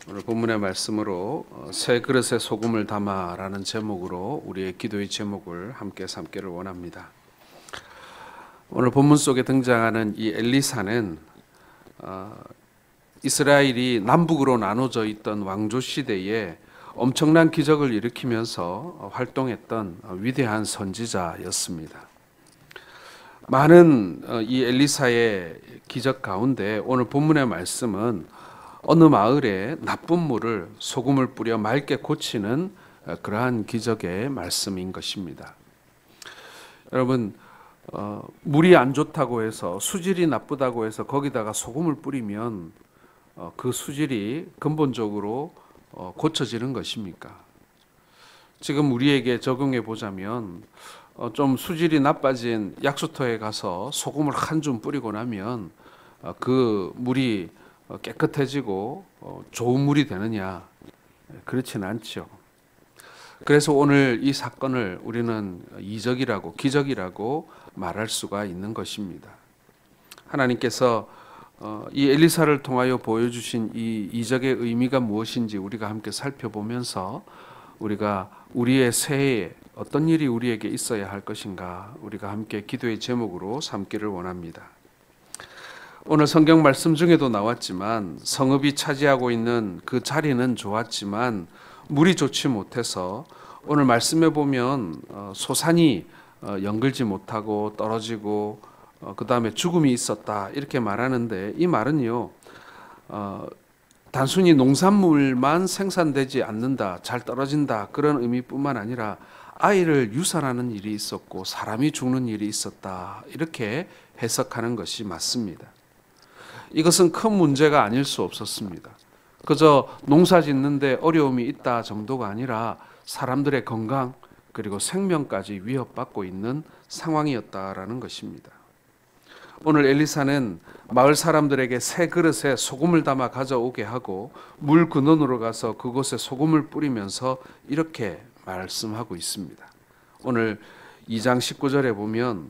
오늘 본문의 말씀으로 새 그릇에 소금을 담아라는 제목으로 우리의 기도의 제목을 함께 삼기를 원합니다. 오늘 본문 속에 등장하는 이 엘리사는 이스라엘이 남북으로 나눠져 있던 왕조 시대에 엄청난 기적을 일으키면서 활동했던 위대한 선지자였습니다. 많은 이 엘리사의 기적 가운데 오늘 본문의 말씀은 어느 마을에 나쁜 물을 소금을 뿌려 맑게 고치는 그러한 기적의 말씀인 것입니다. 여러분, 물이 안 좋다고 해서, 수질이 나쁘다고 해서 거기다가 소금을 뿌리면 그 수질이 근본적으로 고쳐지는 것입니까? 지금 우리에게 적용해 보자면 좀 수질이 나빠진 약수터에 가서 소금을 한 줌 뿌리고 나면 그 물이 깨끗해지고 좋은 물이 되느냐? 그렇지는 않죠. 그래서 오늘 이 사건을 우리는 이적이라고, 기적이라고 말할 수가 있는 것입니다. 하나님께서 이 엘리사를 통하여 보여주신 이 이적의 의미가 무엇인지 우리가 함께 살펴보면서 우리가 우리의 새해에 어떤 일이 우리에게 있어야 할 것인가 우리가 함께 기도의 제목으로 삼기를 원합니다. 오늘 성경 말씀 중에도 나왔지만 성읍이 차지하고 있는 그 자리는 좋았지만 물이 좋지 못해서 오늘 말씀에 보면 소산이 연결지 못하고 떨어지고 그 다음에 죽음이 있었다 이렇게 말하는데, 이 말은요 단순히 농산물만 생산되지 않는다, 잘 떨어진다 그런 의미뿐만 아니라 아이를 유산하는 일이 있었고 사람이 죽는 일이 있었다 이렇게 해석하는 것이 맞습니다. 이것은 큰 문제가 아닐 수 없었습니다. 그저 농사 짓는데 어려움이 있다 정도가 아니라 사람들의 건강 그리고 생명까지 위협받고 있는 상황이었다라는 것입니다. 오늘 엘리사는 마을 사람들에게 새 그릇에 소금을 담아 가져오게 하고 물 근원으로 가서 그곳에 소금을 뿌리면서 이렇게 말씀하고 있습니다. 오늘 2장 19절에 보면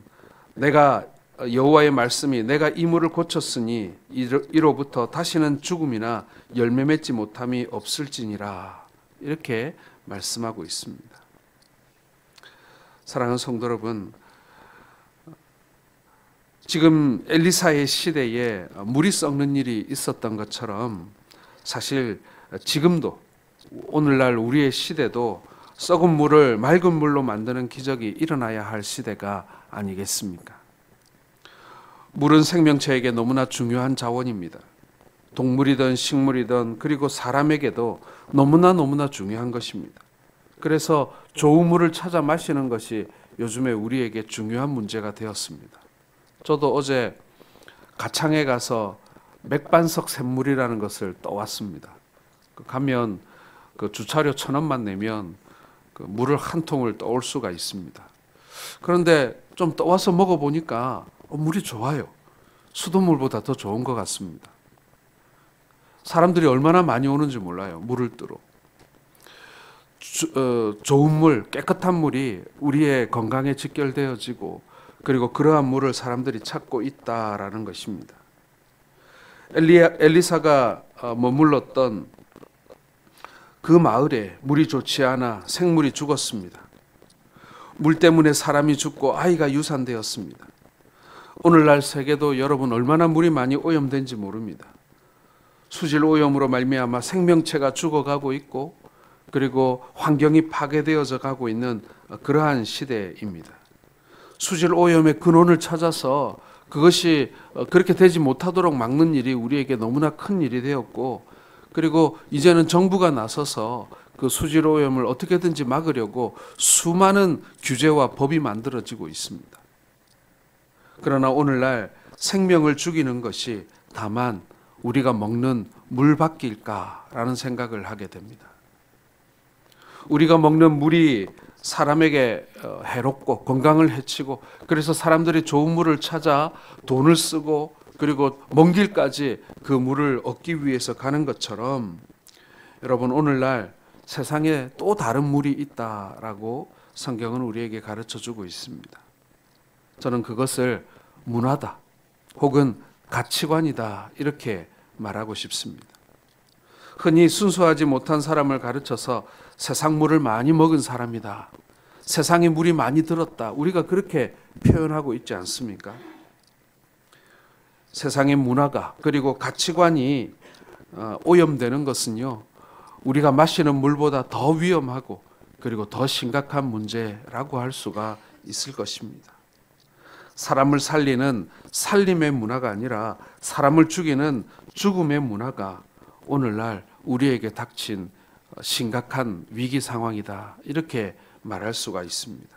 내가 여호와의 말씀이 내가 이 물을 고쳤으니 이로부터 다시는 죽음이나 열매 맺지 못함이 없을지니라 이렇게 말씀하고 있습니다. 사랑하는 성도 여러분, 지금 엘리사의 시대에 물이 썩는 일이 있었던 것처럼 사실 지금도 오늘날 우리의 시대도 썩은 물을 맑은 물로 만드는 기적이 일어나야 할 시대가 아니겠습니까? 물은 생명체에게 너무나 중요한 자원입니다. 동물이든 식물이든 그리고 사람에게도 너무나 중요한 것입니다. 그래서 좋은 물을 찾아 마시는 것이 요즘에 우리에게 중요한 문제가 되었습니다. 저도 어제 가창에 가서 맥반석 샘물이라는 것을 떠왔습니다. 가면 그 주차료 1,000원만 내면 그 물을 한 통을 떠올 수가 있습니다. 그런데 좀 떠와서 먹어보니까 물이 좋아요. 수돗물보다 더 좋은 것 같습니다. 사람들이 얼마나 많이 오는지 몰라요. 물을 뜨러. 좋은 물, 깨끗한 물이 우리의 건강에 직결되어지고 그리고 그러한 물을 사람들이 찾고 있다라는 것입니다. 엘리사가 머물렀던 그 마을에 물이 좋지 않아 생물이 죽었습니다. 물 때문에 사람이 죽고 아이가 유산되었습니다. 오늘날 세계도 여러분 얼마나 물이 많이 오염된지 모릅니다. 수질 오염으로 말미암아 생명체가 죽어가고 있고 그리고 환경이 파괴되어져 가고 있는 그러한 시대입니다. 수질 오염의 근원을 찾아서 그것이 그렇게 되지 못하도록 막는 일이 우리에게 너무나 큰 일이 되었고, 그리고 이제는 정부가 나서서 그 수질 오염을 어떻게든지 막으려고 수많은 규제와 법이 만들어지고 있습니다. 그러나 오늘날 생명을 죽이는 것이 다만 우리가 먹는 물밖일까라는 생각을 하게 됩니다. 우리가 먹는 물이 사람에게 해롭고 건강을 해치고 그래서 사람들이 좋은 물을 찾아 돈을 쓰고 그리고 먼 길까지 그 물을 얻기 위해서 가는 것처럼 여러분 오늘날 세상에 또 다른 물이 있다라고 성경은 우리에게 가르쳐주고 있습니다. 저는 그것을 문화다 혹은 가치관이다 이렇게 말하고 싶습니다. 흔히 순수하지 못한 사람을 가르쳐서 세상 물을 많이 먹은 사람이다, 세상에 물이 많이 들었다, 우리가 그렇게 표현하고 있지 않습니까? 세상의 문화가 그리고 가치관이 오염되는 것은요, 우리가 마시는 물보다 더 위험하고 그리고 더 심각한 문제라고 할 수가 있을 것입니다. 사람을 살리는 살림의 문화가 아니라 사람을 죽이는 죽음의 문화가 오늘날 우리에게 닥친 심각한 위기 상황이다, 이렇게 말할 수가 있습니다.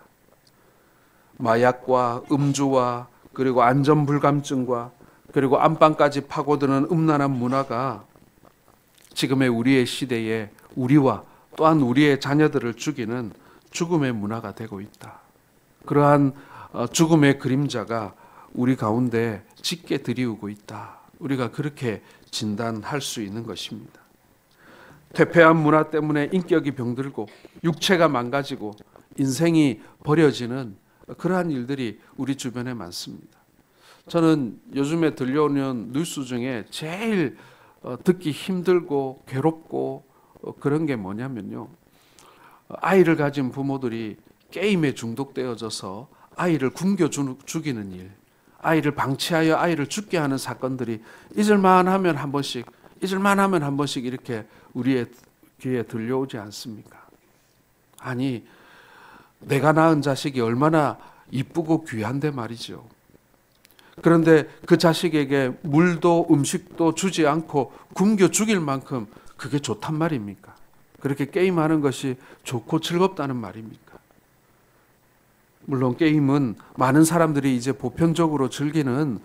마약과 음주와 그리고 안전불감증과 그리고 안방까지 파고드는 음란한 문화가 지금의 우리의 시대에 우리와 또한 우리의 자녀들을 죽이는 죽음의 문화가 되고 있다. 그러한 죽음의 그림자가 우리 가운데 짙게 드리우고 있다, 우리가 그렇게 진단할 수 있는 것입니다. 퇴폐한 문화 때문에 인격이 병들고 육체가 망가지고 인생이 버려지는 그러한 일들이 우리 주변에 많습니다. 저는 요즘에 들려오는 뉴스 중에 제일 듣기 힘들고 괴롭고 그런 게 뭐냐면요, 아이를 가진 부모들이 게임에 중독되어져서 아이를 굶겨 죽이는 일, 아이를 방치하여 아이를 죽게 하는 사건들이 잊을만 하면 한 번씩 이렇게 우리의 귀에 들려오지 않습니까? 아니, 내가 낳은 자식이 얼마나 이쁘고 귀한데 말이죠. 그런데 그 자식에게 물도 음식도 주지 않고 굶겨 죽일 만큼 그게 좋단 말입니까? 그렇게 게임하는 것이 좋고 즐겁다는 말입니까? 물론 게임은 많은 사람들이 이제 보편적으로 즐기는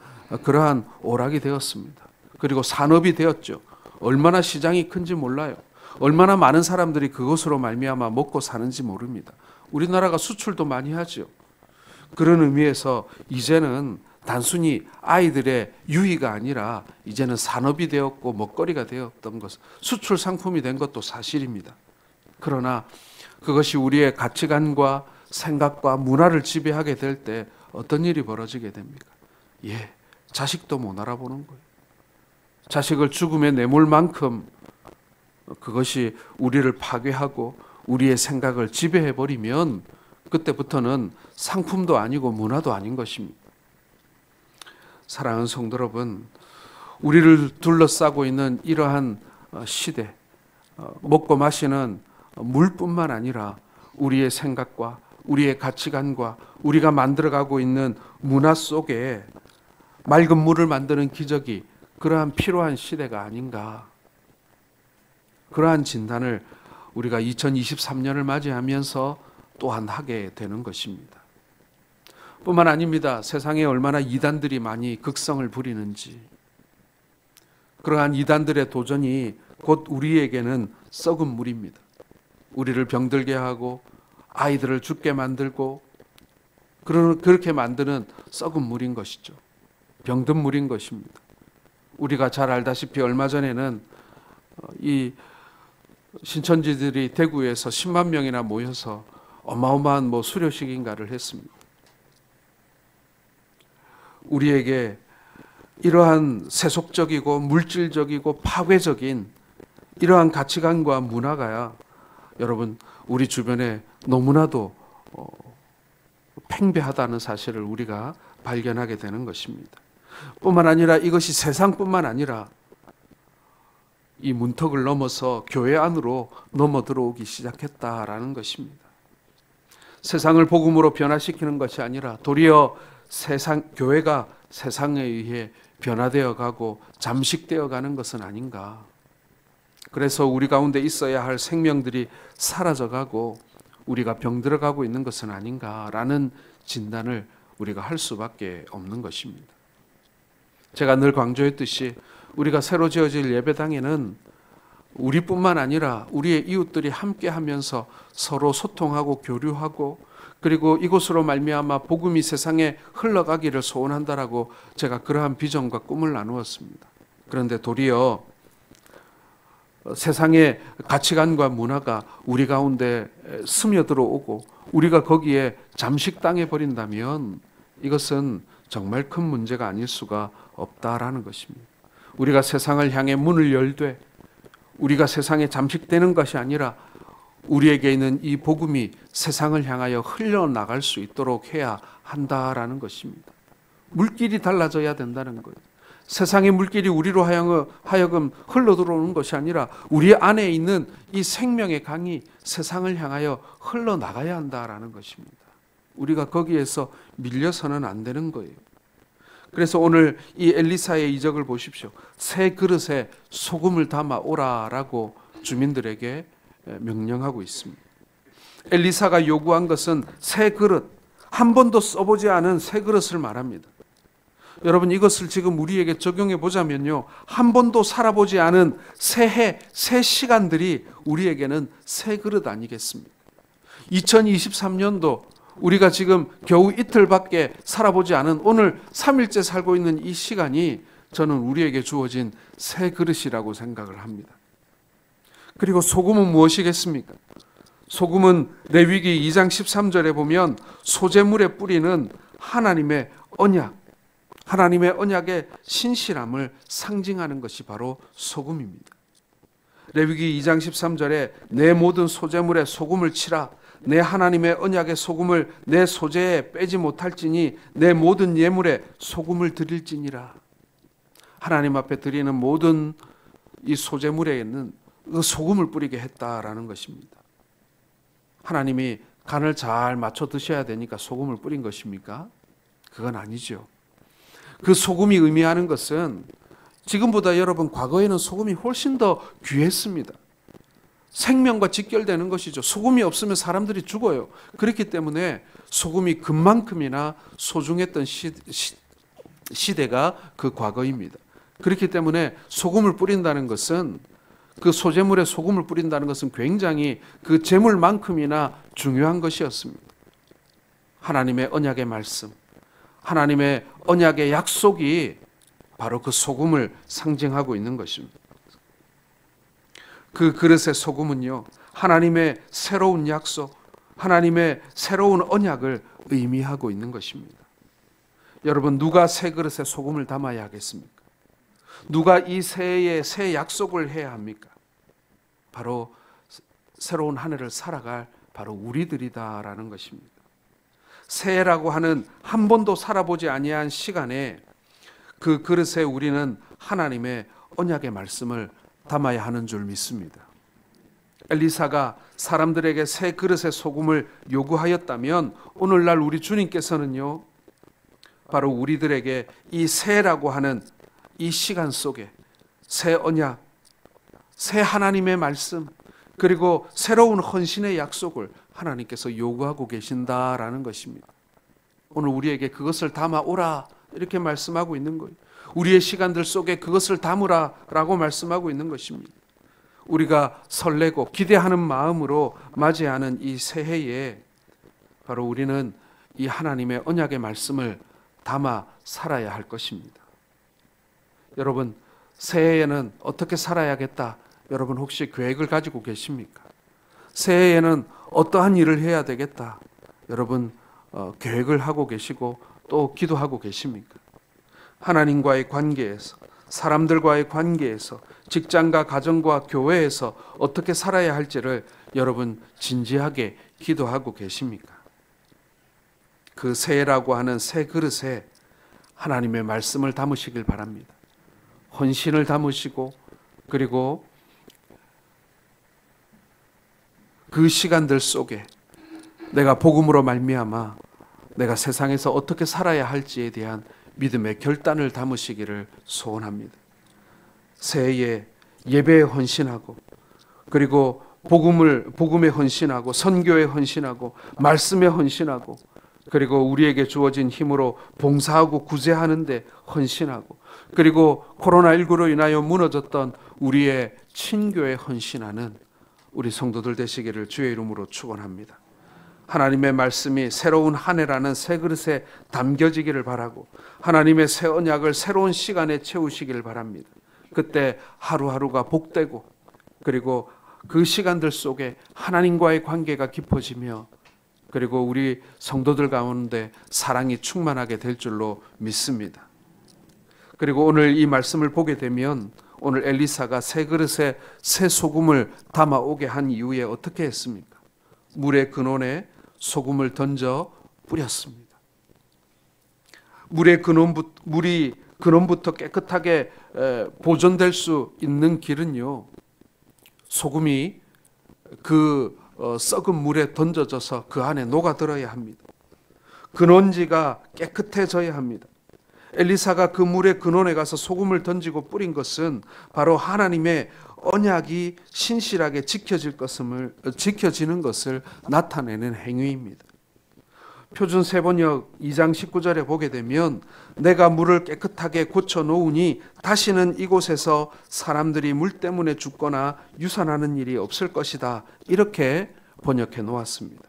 그러한 오락이 되었습니다. 그리고 산업이 되었죠. 얼마나 시장이 큰지 몰라요. 얼마나 많은 사람들이 그것으로 말미암아 먹고 사는지 모릅니다. 우리나라가 수출도 많이 하죠. 그런 의미에서 이제는 단순히 아이들의 유희가 아니라 이제는 산업이 되었고 먹거리가 되었던 것, 수출 상품이 된 것도 사실입니다. 그러나 그것이 우리의 가치관과 생각과 문화를 지배하게 될 때 어떤 일이 벌어지게 됩니까? 자식도 못 알아보는 거예요. 자식을 죽음에 내몰 만큼 그것이 우리를 파괴하고 우리의 생각을 지배해버리면 그때부터는 상품도 아니고 문화도 아닌 것입니다. 사랑하는 성도 여러분, 우리를 둘러싸고 있는 이러한 시대, 먹고 마시는 물뿐만 아니라 우리의 생각과 우리의 가치관과 우리가 만들어가고 있는 문화 속에 맑은 물을 만드는 기적이 그러한 필요한 시대가 아닌가, 그러한 진단을 우리가 2023년을 맞이하면서 또한 하게 되는 것입니다. 뿐만 아닙니다. 세상에 얼마나 이단들이 많이 극성을 부리는지, 그러한 이단들의 도전이 곧 우리에게는 썩은 물입니다. 우리를 병들게 하고 아이들을 죽게 만들고 그렇게 만드는 썩은 물인 것이죠. 병든 물인 것입니다. 우리가 잘 알다시피 얼마 전에는 이 신천지들이 대구에서 10만 명이나 모여서 어마어마한 수료식인가를 했습니다. 우리에게 이러한 세속적이고 물질적이고 파괴적인 이러한 가치관과 문화가 여러분 우리 주변에 너무나도 팽배하다는 사실을 우리가 발견하게 되는 것입니다. 뿐만 아니라 이것이 세상뿐만 아니라 이 문턱을 넘어서 교회 안으로 넘어 들어오기 시작했다라는 것입니다. 세상을 복음으로 변화시키는 것이 아니라 도리어 교회가 세상에 의해 변화되어 가고 잠식되어 가는 것은 아닌가. 그래서 우리 가운데 있어야 할 생명들이 사라져가고 우리가 병들어가고 있는 것은 아닌가라는 진단을 우리가 할 수밖에 없는 것입니다. 제가 늘 강조했듯이 우리가 새로 지어질 예배당에는 우리뿐만 아니라 우리의 이웃들이 함께 하면서 서로 소통하고 교류하고 그리고 이곳으로 말미암아 복음이 세상에 흘러가기를 소원한다라고 제가 그러한 비전과 꿈을 나누었습니다. 그런데 도리어 세상의 가치관과 문화가 우리 가운데 스며들어오고 우리가 거기에 잠식당해 버린다면 이것은 정말 큰 문제가 아닐 수가 없다라는 것입니다. 우리가 세상을 향해 문을 열되 우리가 세상에 잠식되는 것이 아니라 우리에게 있는 이 복음이 세상을 향하여 흘러나갈 수 있도록 해야 한다라는 것입니다. 물길이 달라져야 된다는 거예요. 세상의 물길이 우리로 하여금 흘러들어오는 것이 아니라 우리 안에 있는 이 생명의 강이 세상을 향하여 흘러나가야 한다라는 것입니다. 우리가 거기에서 밀려서는 안 되는 거예요. 그래서 오늘 이 엘리사의 이적을 보십시오. 새 그릇에 소금을 담아 오라라고 주민들에게 명령하고 있습니다. 엘리사가 요구한 것은 새 그릇, 한 번도 써보지 않은 새 그릇을 말합니다. 여러분, 이것을 지금 우리에게 적용해 보자면요, 한 번도 살아보지 않은 새해, 새 시간들이 우리에게는 새 그릇 아니겠습니까? 2023년도 우리가 지금 겨우 이틀밖에 살아보지 않은 오늘 3일째 살고 있는 이 시간이 저는 우리에게 주어진 새 그릇이라고 생각을 합니다. 그리고 소금은 무엇이겠습니까? 소금은 레위기 2장 13절에 보면 소재물에 뿌리는 하나님의 언약, 하나님의 언약의 신실함을 상징하는 것이 바로 소금입니다. 레위기 2장 13절에 내 모든 소재물에 소금을 치라. 내 하나님의 언약의 소금을 내 소재에 빼지 못할지니 내 모든 예물에 소금을 드릴지니라. 하나님 앞에 드리는 모든 이 소재물에는 그 소금을 뿌리게 했다라는 것입니다. 하나님이 간을 잘 맞춰 드셔야 되니까 소금을 뿌린 것입니까? 그건 아니죠. 그 소금이 의미하는 것은 지금보다 여러분 과거에는 소금이 훨씬 더 귀했습니다. 생명과 직결되는 것이죠. 소금이 없으면 사람들이 죽어요. 그렇기 때문에 소금이 금만큼이나 소중했던 시대가 그 과거입니다. 그렇기 때문에 소금을 뿌린다는 것은, 그 소재물에 소금을 뿌린다는 것은 굉장히 그 재물만큼이나 중요한 것이었습니다. 하나님의 언약의 말씀, 하나님의 언약의 약속이 바로 그 소금을 상징하고 있는 것입니다. 그 그릇의 소금은요, 하나님의 새로운 약속, 하나님의 새로운 언약을 의미하고 있는 것입니다. 여러분, 누가 새 그릇에 소금을 담아야 하겠습니까? 누가 이 새해에 새 약속을 해야 합니까? 바로 새로운 한 해를 살아갈 바로 우리들이다라는 것입니다. 새해라고 하는 한 번도 살아보지 아니한 시간에 그 그릇에 우리는 하나님의 언약의 말씀을 담아야 하는 줄 믿습니다. 엘리사가 사람들에게 새 그릇의 소금을 요구하였다면 오늘날 우리 주님께서는요, 바로 우리들에게 이 새해라고 하는 이 시간 속에 새 언약, 새 하나님의 말씀, 그리고 새로운 헌신의 약속을 하나님께서 요구하고 계신다라는 것입니다. 오늘 우리에게 그것을 담아오라 이렇게 말씀하고 있는 거예요. 우리의 시간들 속에 그것을 담으라라고 말씀하고 있는 것입니다. 우리가 설레고 기대하는 마음으로 맞이하는 이 새해에 바로 우리는 이 하나님의 언약의 말씀을 담아 살아야 할 것입니다. 여러분, 새해에는 어떻게 살아야겠다, 여러분 혹시 계획을 가지고 계십니까? 새해에는 어떠한 일을 해야 되겠다, 여러분 계획을 하고 계시고 또 기도하고 계십니까? 하나님과의 관계에서, 사람들과의 관계에서, 직장과 가정과 교회에서 어떻게 살아야 할지를 여러분 진지하게 기도하고 계십니까? 그 새해라고 하는 새 그릇에 하나님의 말씀을 담으시길 바랍니다. 헌신을 담으시고, 그리고 그 시간들 속에 내가 복음으로 말미암아 내가 세상에서 어떻게 살아야 할지에 대한 믿음의 결단을 담으시기를 소원합니다. 새해에 예배에 헌신하고, 그리고 복음에 헌신하고, 선교에 헌신하고, 말씀에 헌신하고, 그리고 우리에게 주어진 힘으로 봉사하고 구제하는 데 헌신하고, 그리고 코로나19로 인하여 무너졌던 우리의 친교에 헌신하는 우리 성도들 되시기를 주의 이름으로 축원합니다. 하나님의 말씀이 새로운 한 해라는 새 그릇에 담겨지기를 바라고, 하나님의 새 언약을 새로운 시간에 채우시기를 바랍니다. 그때 하루하루가 복되고, 그리고 그 시간들 속에 하나님과의 관계가 깊어지며, 그리고 우리 성도들 가운데 사랑이 충만하게 될 줄로 믿습니다. 그리고 오늘 이 말씀을 보게 되면 오늘 엘리사가 새 그릇에 새 소금을 담아오게 한 이후에 어떻게 했습니까? 물의 근원에 소금을 던져 뿌렸습니다. 물이 근원부터 깨끗하게 보존될 수 있는 길은요, 소금이 그 썩은 물에 던져져서 그 안에 녹아들어야 합니다. 근원지가 깨끗해져야 합니다. 엘리사가 그 물의 근원에 가서 소금을 던지고 뿌린 것은 바로 하나님의 언약이 신실하게 지켜지는 것을 나타내는 행위입니다. 표준 세번역 2장 19절에 보게 되면 내가 물을 깨끗하게 고쳐 놓으니 다시는 이곳에서 사람들이 물 때문에 죽거나 유산하는 일이 없을 것이다. 이렇게 번역해 놓았습니다.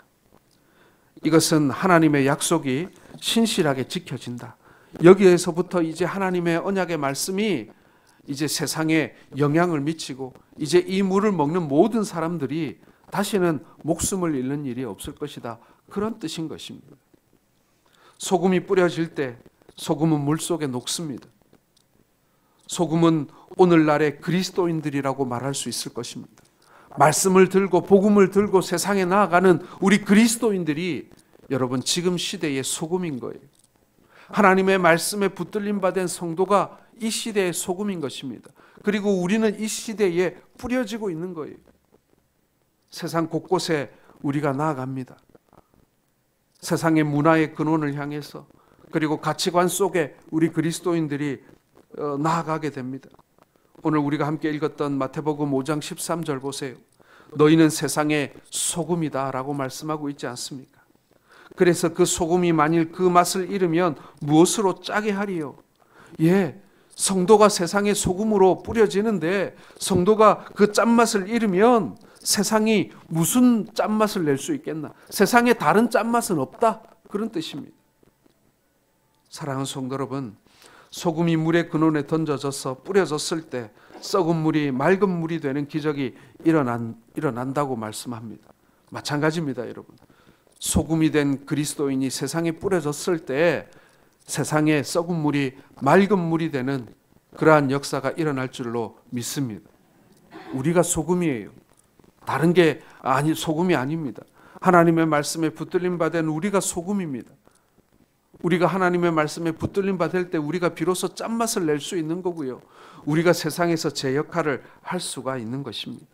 이것은 하나님의 약속이 신실하게 지켜진다. 여기에서부터 이제 하나님의 언약의 말씀이 이제 세상에 영향을 미치고 이제 이 물을 먹는 모든 사람들이 다시는 목숨을 잃는 일이 없을 것이다. 그런 뜻인 것입니다. 소금이 뿌려질 때 소금은 물 속에 녹습니다. 소금은 오늘날의 그리스도인들이라고 말할 수 있을 것입니다. 말씀을 들고 복음을 들고 세상에 나아가는 우리 그리스도인들이 여러분 지금 시대의 소금인 거예요. 하나님의 말씀에 붙들림 받은 성도가 이 시대의 소금인 것입니다. 그리고 우리는 이 시대에 뿌려지고 있는 거예요. 세상 곳곳에 우리가 나아갑니다. 세상의 문화의 근원을 향해서, 그리고 가치관 속에 우리 그리스도인들이 나아가게 됩니다. 오늘 우리가 함께 읽었던 마태복음 5장 13절 보세요. 너희는 세상의 소금이다 라고 말씀하고 있지 않습니까? 그래서 그 소금이 만일 그 맛을 잃으면 무엇으로 짜게 하리요? 예, 성도가 세상의 소금으로 뿌려지는데 성도가 그 짠맛을 잃으면 세상이 무슨 짠맛을 낼 수 있겠나? 세상에 다른 짠맛은 없다. 그런 뜻입니다. 사랑하는 성도 여러분, 소금이 물의 근원에 던져져서 뿌려졌을 때 썩은 물이 맑은 물이 되는 기적이 일어난다고 말씀합니다. 마찬가지입니다, 여러분. 소금이 된 그리스도인이 세상에 뿌려졌을 때 세상에 썩은 물이 맑은 물이 되는 그러한 역사가 일어날 줄로 믿습니다. 우리가 소금이에요. 다른 게 소금이 아닙니다. 하나님의 말씀에 붙들림 받은 우리가 소금입니다. 우리가 하나님의 말씀에 붙들림 받을 때 우리가 비로소 짠맛을 낼 수 있는 거고요. 우리가 세상에서 제 역할을 할 수가 있는 것입니다.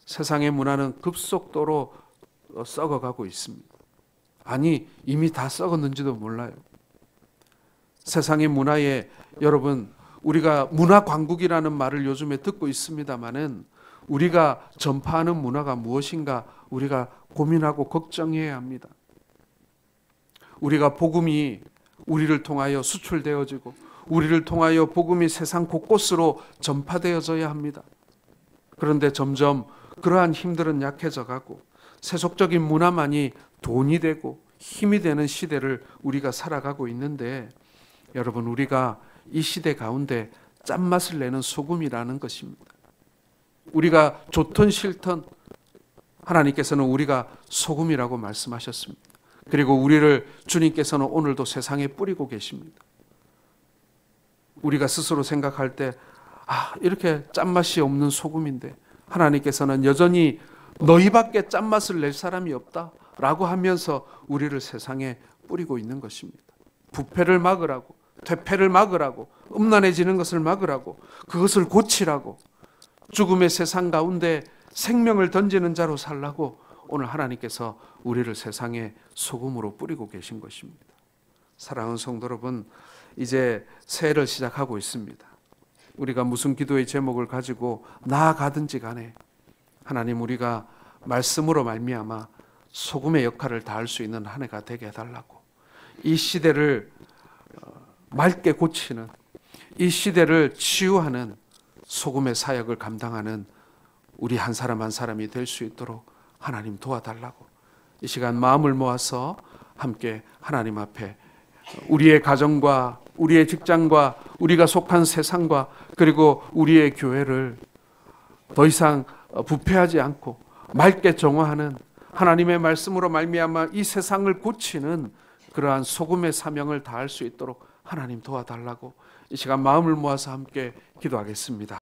세상의 문화는 급속도로 썩어가고 있습니다. 아니, 이미 다 썩었는지도 몰라요. 세상의 문화에 여러분, 우리가 문화 강국이라는 말을 요즘에 듣고 있습니다마는 우리가 전파하는 문화가 무엇인가 우리가 고민하고 걱정해야 합니다. 우리가 복음이 우리를 통하여 수출되어지고 우리를 통하여 복음이 세상 곳곳으로 전파되어져야 합니다. 그런데 점점 그러한 힘들은 약해져 가고 세속적인 문화만이 돈이 되고 힘이 되는 시대를 우리가 살아가고 있는데 여러분, 우리가 이 시대 가운데 짠맛을 내는 소금이라는 것입니다. 우리가 좋든 싫든 하나님께서는 우리가 소금이라고 말씀하셨습니다. 그리고 우리를 주님께서는 오늘도 세상에 뿌리고 계십니다. 우리가 스스로 생각할 때 이렇게 짠맛이 없는 소금인데 하나님께서는 여전히 너희밖에 짠맛을 낼 사람이 없다라고 하면서 우리를 세상에 뿌리고 있는 것입니다. 부패를 막으라고, 퇴폐를 막으라고, 음란해지는 것을 막으라고, 그것을 고치라고, 죽음의 세상 가운데 생명을 던지는 자로 살라고 오늘 하나님께서 우리를 세상에 소금으로 뿌리고 계신 것입니다. 사랑하는 성도 여러분, 이제 새해를 시작하고 있습니다. 우리가 무슨 기도의 제목을 가지고 나아가든지 간에 하나님, 우리가 말씀으로 말미암아 소금의 역할을 다할 수 있는 한 해가 되게 해달라고, 이 시대를 맑게 고치는, 이 시대를 치유하는 소금의 사역을 감당하는 우리 한 사람 한 사람이 될 수 있도록 하나님 도와달라고 이 시간 마음을 모아서 함께 하나님 앞에 우리의 가정과 우리의 직장과 우리가 속한 세상과 그리고 우리의 교회를 더 이상 부패하지 않고 맑게 정화하는, 하나님의 말씀으로 말미암아 이 세상을 고치는 그러한 소금의 사명을 다할 수 있도록 하나님 도와달라고 이 시간 마음을 모아서 함께 기도하겠습니다.